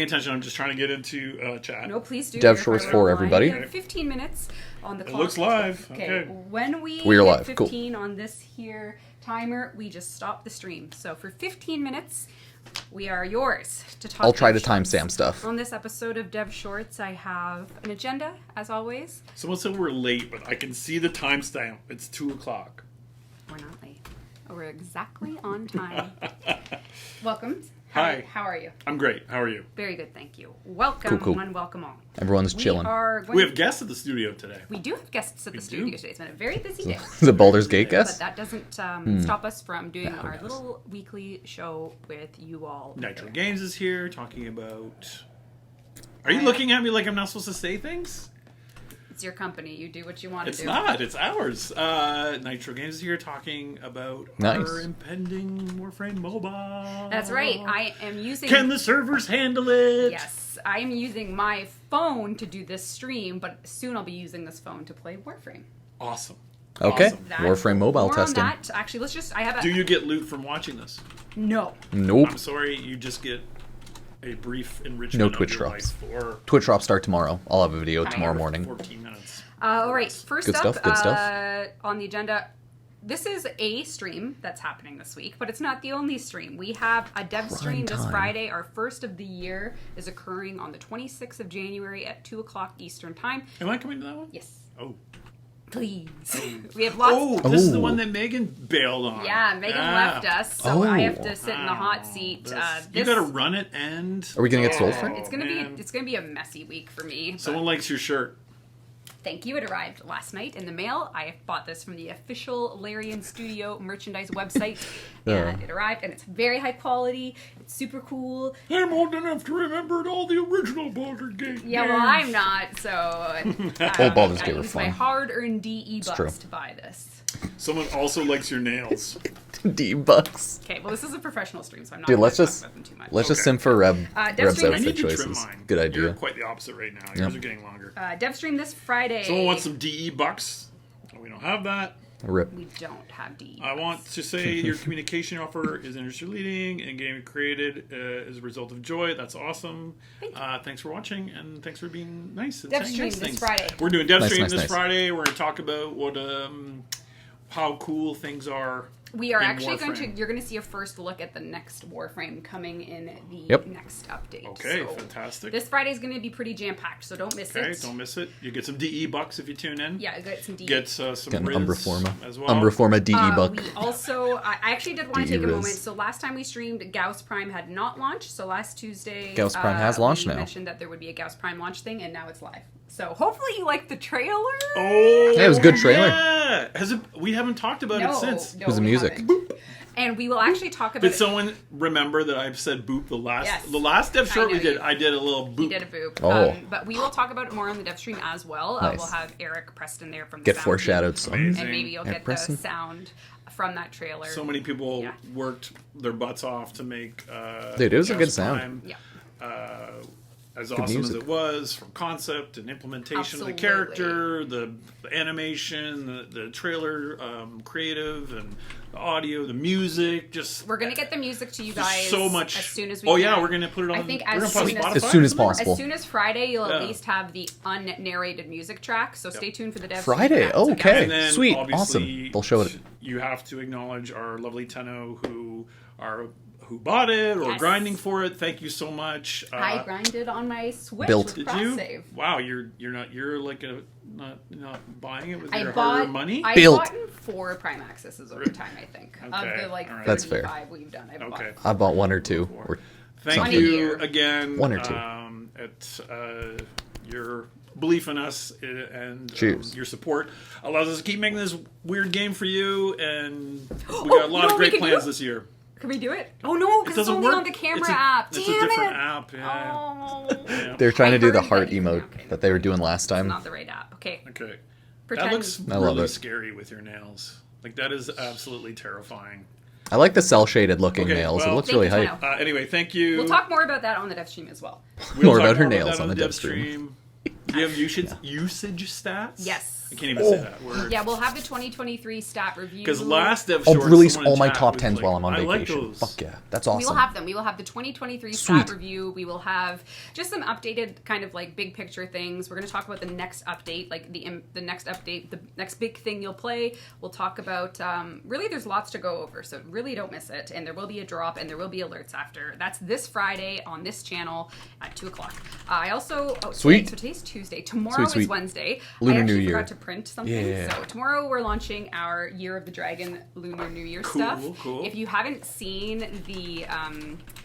attention. I'm just trying to get into chat. No, please do. Devshorts for everybody. We have 15 minutes on the clock. It looks live. Okay. When We're hit live. 15 on this here timer, we just stop the stream. So for 15 minutes, we are yours to talk. I'll try to Devshorts. timestamp stuff. On this episode of Devshorts, I have an agenda, as always. Someone said we're late, but I can see the timestamp. It's 2 o'clock. We're not late. We're exactly on time. Welcome. Hi. How are you? I'm great. How are you? Very good, thank you. Welcome, Cool. and welcome all. Everyone's chilling. We have guests at the studio today. We do have guests at the studio today. It's been a very busy day. The Baldur's Gate guest? But that doesn't stop us from doing our little weekly show with you all. Nitro Games is here talking about... Are you looking at me like I'm not supposed to say things? It's your company. You do what you want to do. It's not. It's ours. Nitro Games is here talking about our impending Warframe mobile. That's right. I am using... Can the servers handle it? Yes. I am using my phone to do this stream, but soon I'll be using this phone to play Warframe. Awesome. Okay. Awesome. Warframe mobile more testing. On that. Actually, let's just... Do you get loot from watching this? No. Nope. I'm sorry. You just get a brief enrichment No of Twitch your drops. life for Twitch drops start tomorrow. I'll have a video tomorrow morning. 14 minutes. All right. First Good up stuff, good stuff. On the agenda... This is a stream that's happening this week, but it's not the only stream. We have a Devstream this Friday. Our first of the year is occurring on the 26th of January at 2 o'clock Eastern Time. Am I coming to that one? Yes. Oh. Please. We have lots... Oh, this is the one that Megan bailed on. Yeah, Megan left us, so I have to sit in the hot seat. You gotta run it and... Are we gonna get sold for it? It's gonna be a messy week for me. Someone likes your shirt. Thank you. It arrived last night in the mail. I bought this from the official Larian Studio merchandise website. And it arrived, and it's very high quality. It's super cool. I'm old enough to remember all the original Baldur's Gate Yeah, well, I'm not, so... Old Baldur's Gate I were used my fun. hard-earned DE bucks true. to buy this. Someone also likes your nails. D-Bucks. Okay, well, this is a professional stream, so I'm not Dude, going let's to talk just about them too much. let's just sim for Reb's Devstream, I outfit need to trim choices. mine. Good idea. You're quite the opposite right now. Yours are getting longer. Devstream this Friday. Someone wants some DE bucks. We don't have that. Rip. We don't have DE. I want to say your communication offer is industry leading and game created as a result of joy. That's awesome. Thanks for watching and thanks for being nice and saying Devstream nice this things. Friday. We're doing Devstream Nice. this Friday. We're going to talk about what how cool things are. We are in actually Warframe. you're going to see a first look at the next Warframe coming in the next update. Okay, So fantastic. This Friday is going to be pretty jam-packed, so don't miss Okay, it. don't miss it. You get some DE bucks if you tune in. Yeah, get some DE. Get some Got an Riz Umbreforma. as well. Umbreforma DE buck. We also, I actually did want to DE take a Riz. moment. So last time we streamed, Gauss Prime had not launched. So last Tuesday, Gauss Prime has launched we now. mentioned that there would be a Gauss Prime launch thing, and now it's live. So hopefully you liked the trailer. Oh, Yeah, it was a good trailer. Yeah. We haven't talked about it since. No, It was the we music. haven't. And we will actually talk about Did it. someone remember that I've said boop the last Yes. the last dev short I we know did? you- I did a little boop. You did a boop. Oh. But we will talk about it more on the dev stream as well. Nice. We'll have Eric Preston there from the Get sound foreshadowed team, some. Amazing. and maybe you'll Eric get Preston. the sound from that trailer. So many people Yeah. worked their butts off to make. Dude, it was a Gauss good sound. Prime, Yeah. as Good awesome music. as it was, from concept and implementation of Absolutely. the character, the animation, the trailer, creative, and the audio, the music. Just We're gonna get the music to you there's guys so much. as soon as we Oh can. yeah, we're gonna put it on. I think we're as gonna put it soon on as- Spotify As soon as or something? possible. As soon as Friday, you'll Yeah. at least have the unnarrated music track. So stay tuned for the dev. Friday? stream. Oh, okay. And then, Sweet. obviously, Awesome. They'll show it. You have to acknowledge our lovely Tenno who bought it or Yes. grinding for it. Thank you so much. I grinded on my Switch Built. with Did cross you? save. Wow, you're like not buying it with I your bought hard-earned money. I Built. bought 4 Prime Accesses over time. I think Okay, of the like all right. That's fair. 35 we've done. I've Okay. bought. I bought one or two. Or Thank something. One a you year. again. One or two. At your belief in us and Cheers. your support allows us to keep making this weird game for you, and we Oh, got a you lot know of what we great can plans do? this year. Can we do it? Oh no, because it's doesn't only work. on the camera It's a- app. It's Damn a different it. app. Yeah. Oh. Yeah. They're trying I to do the heard heart that- emote okay. that they were doing last time. Not the right app. Okay. Okay. Pretend. That looks I love really it. scary with your nails. Like that is absolutely terrifying. I like the cell shaded looking Okay, nails. well- It looks Thank really you, hype. Tenno. Anyway, thank you. We'll talk more about that on the dev stream as well. We'll More talk about her about nails that on the dev stream. Do you have usage stats? Yes. I can't even say that word. Yeah, we'll have the 2023 stat review. Because last Devshorts, I'll release someone in all my chat top was 10s like, while I'm on I like vacation. those. Fuck yeah. That's awesome. We will have them. We will have the 2023 stat review. We will have just some updated kind of like big picture things. We're going to talk about the next update, like the next update, the next big thing you'll play. We'll talk about, really there's lots to go over, so really don't miss it. And there will be a drop and there will be alerts after. That's this Friday on this channel at 2 o'clock. I also, Sweet. So today's Tuesday. Tomorrow is Wednesday. Lunar I actually New Year. forgot to print something. Yeah. So tomorrow we're launching our Year of the Dragon Lunar New Year stuff. Cool. If you haven't seen the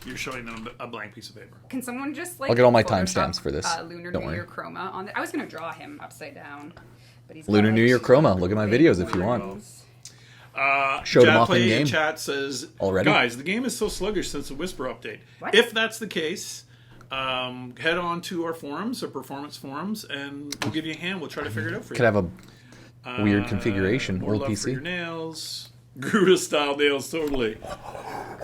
You're showing them a blank piece of paper. can someone just like I'll get all my Photoshop, timestamps for this. Lunar Don't New worry. Year chroma on there. I was gonna draw him upside down, but he's Lunar got, New like, Year chroma. Look at my videos if you want. Showed them off in game. Chat says, Already? guys, the game is so sluggish since the Whisper update. What? If that's the case, head on to our forums, our performance forums, and we'll give you a hand. We'll try to figure it out for you. Could have a weird configuration. More Old love for your PC. nails. Gruda style nails, totally.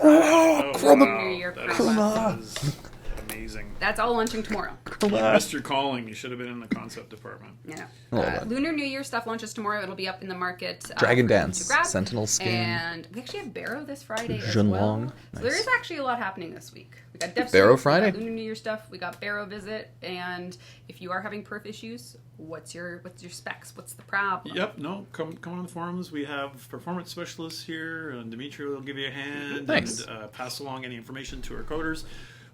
Lunar New Year That chroma. is amazing. That's all launching tomorrow. Missed your calling. You should have been in the concept department. Yeah. Oh, that. Lunar New Year stuff launches tomorrow. It'll be up in the market. Dragon for you Dance, to grab. Sentinel Skin. And we actually have Barrow this Friday as Zhenlong. well. So there Nice. is actually a lot happening this week. We got Devstream, Barrow we got Friday? Lunar New Year stuff. We got Barrow visit. And if you are having perf issues, what's your specs? What's the problem? Yep, no, come on the forums. We have performance specialists here, and Dimitri will give you a hand Thanks. and pass along any information to our coders.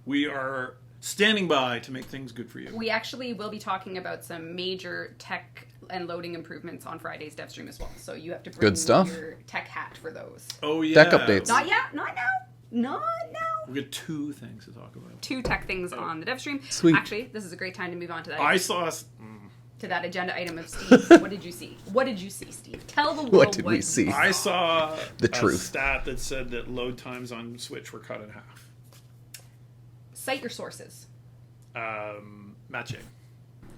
We are standing by to make things good for you. We actually will be talking about some major tech and loading improvements on Friday's Devstream as well. So you have to bring Good stuff. your tech hat for those. Oh yeah, Deck updates. Not yet. Not now. Not now. We got two things to talk about. 2 tech things on the Devstream. Sweet. Actually, this is a great time to move on to that. I saw. To that agenda item of Steve. What did you see? What did you see, Steve? Tell the world What did we you see? I saw The a truth. stat that said that load times on Switch were cut in half. Cite your sources. Matching.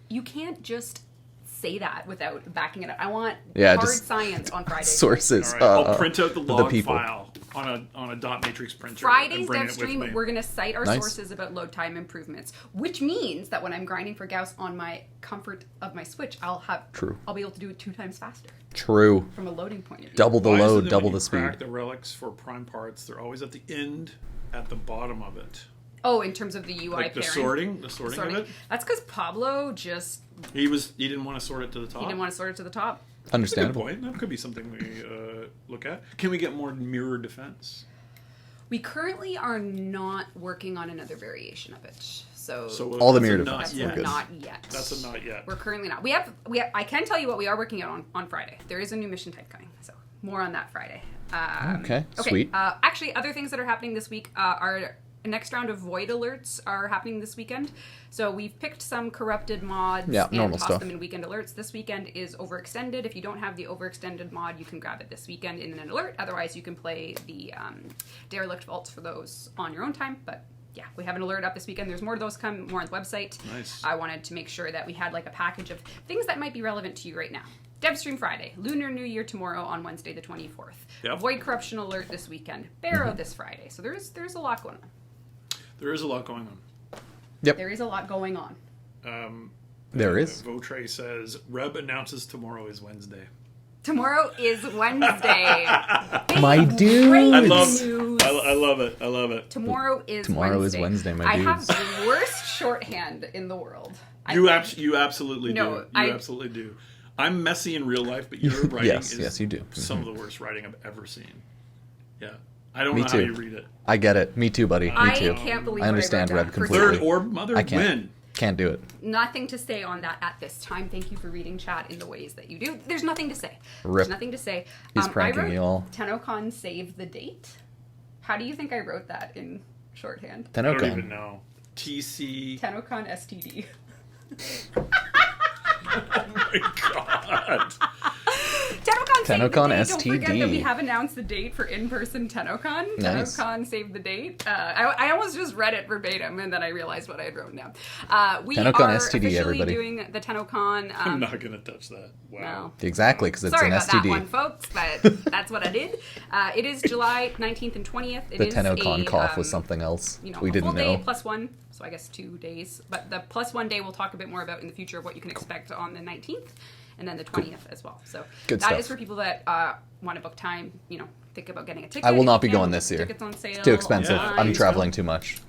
You can't just say that without backing it up. I want Yeah, hard just science on Friday. Sources. All right, I'll print out the log people. file on a dot matrix printer. Friday's and bring it with Devstream, me. we're going to cite our Nice. sources about load time improvements, which means that when I'm grinding for Gauss on my comfort of my Switch, I'll be able to do it 2 times faster True. from a loading point of view. Double the Why is it load, that double when the you speed. crack the relics for prime parts, they're always at the end, at the bottom of it. Oh, in terms of the UI Like the pairing. sorting of it. That's because Pablo just He didn't want to sort it to the top. he didn't want to sort it to the top. That's a good Understandable. point. That could be something we look at. Can we get more mirror defense? We currently are not working on another variation of it. So All the that's a mirror not defense, yet. we're good. not yet. That's a not yet. We're currently not. We have. I can tell you what we are working on Friday. There is a new mission type coming. So more on that Friday. Okay, sweet. Actually, other things that are happening this week are next round of void alerts are happening this weekend. So we've picked some corrupted mods Yeah, and normal tossed stuff. them in weekend alerts. This weekend is overextended. If you don't have the overextended mod, you can grab it this weekend in an alert. Otherwise, you can play the derelict vaults for those on your own time. But yeah, we have an alert up this weekend. There's more of those come more on the website. Nice. I wanted to make sure that we had like a package of things that might be relevant to you right now. Devstream Friday, Lunar New Year tomorrow on Wednesday the 24th. Yep. Void corruption alert this weekend. Barrow this Friday. So there's a lot going on. There is a lot going on. There is a lot going on. There is. Votray says Reb announces tomorrow is Wednesday. Tomorrow is Wednesday. My Big, dude. great I news. love it. I love it. Tomorrow is Wednesday, my I dudes. have the worst shorthand in the world. You absolutely No, do. You absolutely do. I'm messy in real life, but your writing Yes, is yes, you do. some of the worst writing I've ever seen. Yeah. I don't Me know too. how you read it. I get it. Me too, buddy. Me I too. can't believe I understand what I wrote Reb down. completely. Third orb mother I can't. win. Can't do it. Nothing to say on that at this time. Thank you for reading chat in the ways that you do. There's nothing to say. Rip. There's nothing to say. He's pranking I wrote you all. Tennocon save the date. How do you think I wrote that in shorthand? I don't Tennocon. even know. TC. Tennocon STD. Oh my god. Tennocon save the date. Tennocon Don't forget that we STD. have announced the date for in-person Tennocon. Nice. Tennocon save the date. I almost just read it verbatim and then I realized what I had written down. We Tennocon are STD, officially everybody. doing the Tennocon. I'm not going to touch that. Wow. No. Exactly, because it's Sorry an about STD. that one, folks, but that's what I did. It is July 19th and 20th. It The is Tennocon a, cough was something else You know, we a full didn't day know. +1. so I guess 2 days. But the plus 1 day we'll talk a bit more about in the future of what you can expect on the 19th and then the 20th as well. So Good that stuff. is for people that want to book time, think about getting a ticket. I will not if you be can. going this year. Tickets on sale. It's too expensive. Yeah, I'm please traveling come. too much.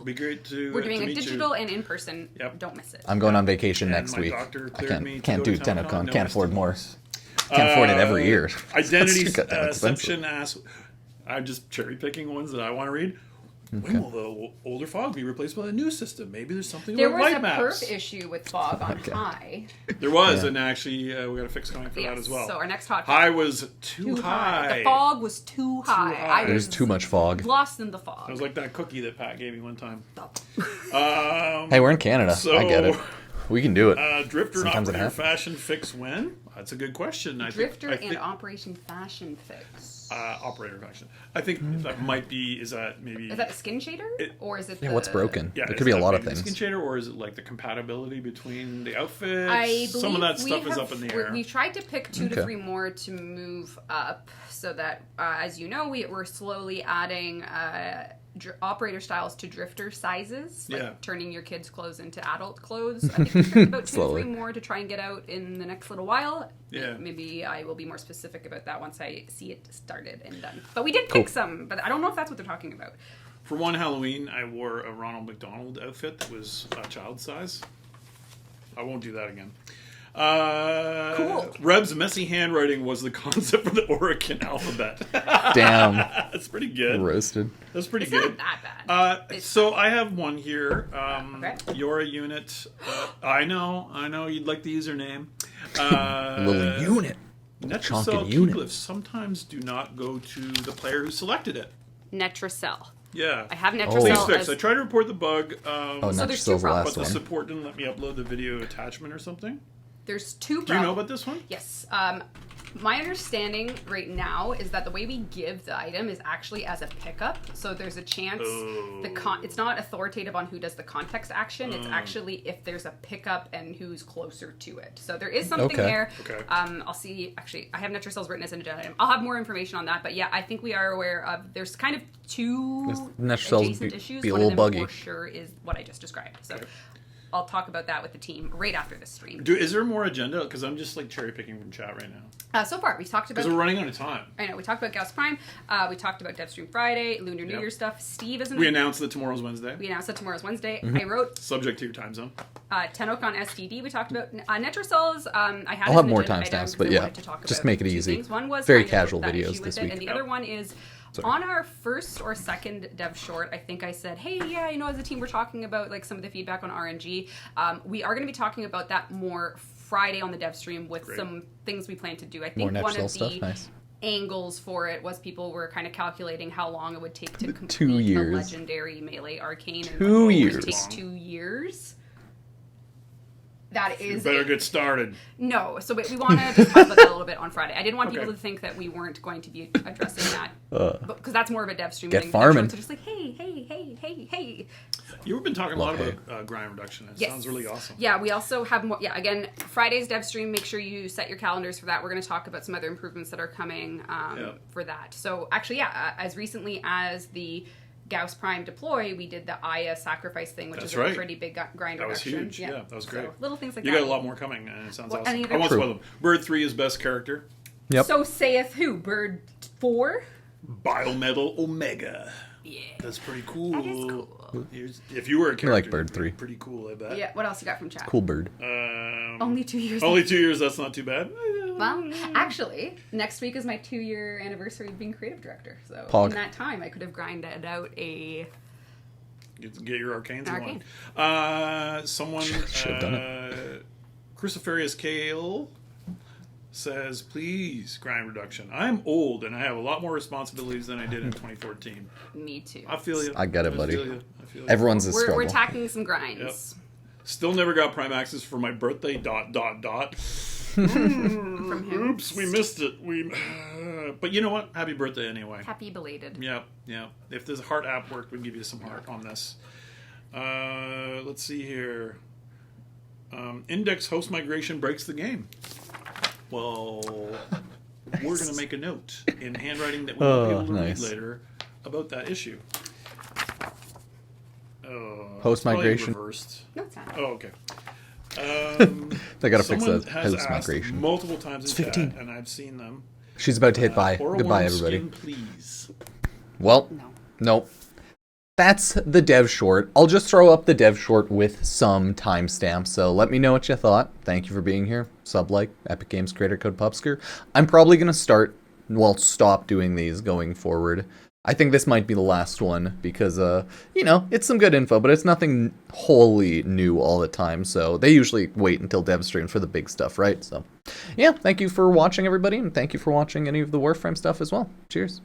Be great to. We're doing to a meet digital you. and in person. Yep. Don't miss it. I'm going on vacation And next my week. doctor I cleared me to can't go do to Tennocon. Tennocon. No Can't afford STDs. more. Can't afford it every year. Identity It's goddamn expensive. Exception asks, I'm just cherry picking ones that I want to read. When will the older fog be replaced by a new system? Maybe there's something There about was light a maps. perf issue with fog on high. There was, Yeah. and actually we got a fix coming for that as well. So our next hot High was too high. The fog was too high. high. I There's was too much fog. lost in the fog. It was like that cookie that Pat gave me one time. Hey, we're in Canada. So, I get it. We can do it. Drifter and Sometimes it operator happens. fashion fix when? That's a good question. Drifter I think and Operation Fashion Fix. operator fashion. I think that might be. Is that maybe? Is that the skin shader? Or is it Yeah, the... what's broken? Yeah, There is could be a that lot of maybe the things. Skin shader, or is it like the compatibility between the outfits? I believe Some of that we stuff is have- up in the air. We've tried to pick 2 to Okay. 3 more to move up so that, as you know, we're slowly adding operator styles to drifter sizes, like Yeah. turning your kids' clothes into adult clothes. I think we've picked about 2 to Slowly. 3 more to try and get out in the next little while. Yeah. Maybe I will be more specific about that once I see it started and done. But we did pick some, but I don't know if that's what they're talking about. For one Halloween, I wore a Ronald McDonald outfit that was child size. I won't do that again. Cool. Reb's messy handwriting was the concept for the Oregon alphabet. Damn. That's pretty good. Roasted. That's pretty It's good. not that bad. So I have one here. Okay. You're a unit. I know you'd like the username. Little unit. Netracell chonky unit. keyglyphs sometimes do not go to the player who selected it. Netracell. Yeah. I have Please Netracell fix. as... I tried to report the bug. Oh, So not there's just 2 the problems. last But the one. support didn't let me upload the video attachment or something. There's 2 problems. Do you know about this one? Yes. My understanding right now is that the way we give the item is actually as a pickup. So there's a chance it's not authoritative on who does the context action. It's actually if there's a pickup and who's closer to it. So there is something Okay. there. Okay. I'll see. Actually, I have Netracells written as an agenda item. I'll have more information on that. But yeah, I think we are aware of. There's kind of 2 Netracells adjacent be issues. a One little of them buggy. for sure is what I just described. So. Okay. I'll talk about that with the team right after this stream. Is there more agenda? Because I'm just like cherry picking from chat right now. So far, we talked about. Because we're running out of time. I know we talked about Gauss Prime. We talked about Devstream Friday, Lunar New Yep. Year stuff. Steve isn't. We announced that tomorrow's Wednesday. We announced that tomorrow's Wednesday. Mm-hmm. I wrote Subject to your time zone. Tennocon STD. We talked about Netracells. I had I'll have an more agenda item timestamps, because but I yeah, wanted to talk just about make it 2 easy. things. One was Very kind of casual that videos issue this with it, week. and the Yep. other one is on our first or second dev short. I think I said, hey, yeah, as a team, we're talking about like some of the feedback on RNG. We are going to be talking about that more Friday on the dev stream with Great. some things we plan to do. I More think one Netracell of stuff. the Nice. angles for it was people were kind of calculating how long it would take to complete 2 the years. legendary melee arcane. And 2 like, years. It takes 2 years. That You is better get started. no. So we want to just talk about that a little bit on Friday. I didn't want Okay. people to think that we weren't going to be addressing that because that's more of a dev stream Get thing. farming. So just like hey. You've been talking a lot Love about grind reduction. It Yes. sounds really awesome. Yeah, we also have more. Yeah, again, Friday's dev stream. Make sure you set your calendars for that. We're going to talk about some other improvements that are coming for that. So actually, yeah, as recently as the Gauss Prime deploy, we did the Aya sacrifice thing, which That's is right. a pretty big grind That was reduction. huge. Yeah, that was great. So little things like You that. got a lot more coming, and it sounds Well, awesome. any I won't True. spoil them. Bird 3 is best character. Yep. So saith who? Bird 4? Biometal Omega. Yeah. That's pretty cool. That is cool. If you were a character, like Bird it'd be 3. Pretty cool, I bet. Yeah. What else you got from chat? Cool bird. Only 2 years. Only 2 years, that's not too bad. Well, actually, next week is my 2-year anniversary of being creative director. So Pog. in that time, I could have grinded out a. Get your arcanes Arcane. going. Someone, Should've done it. Cruciferius Kale says, please, grind reduction. I'm old, and I have a lot more responsibilities than I did in 2014. Me too. I feel you. I get it, buddy. feel you. I feel you. Everyone's a We're struggle. tackling some grinds. Still never got Prime Access for my birthday, ... From him. Oops, we missed it. But you know what? Happy birthday anyway. Happy belated. Yeah. If this heart app worked, we'd give you some heart on this. Let's see here. Index host migration breaks the game. Well, we're going to make a note in handwriting that we will be able to nice. read later about that issue. Host Probably migration. reversed. No, it's not. Oh, okay. They gotta fix Someone that has host asked migration. multiple times in chat, 15. and I've seen them. She's about to hit bye. Or a Goodbye, worm everybody. Skin, please. Well, No. nope. That's the dev short. I'll just throw up the dev short with some timestamps. So let me know what you thought. Thank you for being here. Sub-like, Epic Games creator code Pupsker. I'm probably going to stop doing these going forward. I think this might be the last one because, it's some good info, but it's nothing wholly new all the time. So they usually wait until Devstream for the big stuff, right? So, yeah, thank you for watching, everybody, and thank you for watching any of the Warframe stuff as well. Cheers.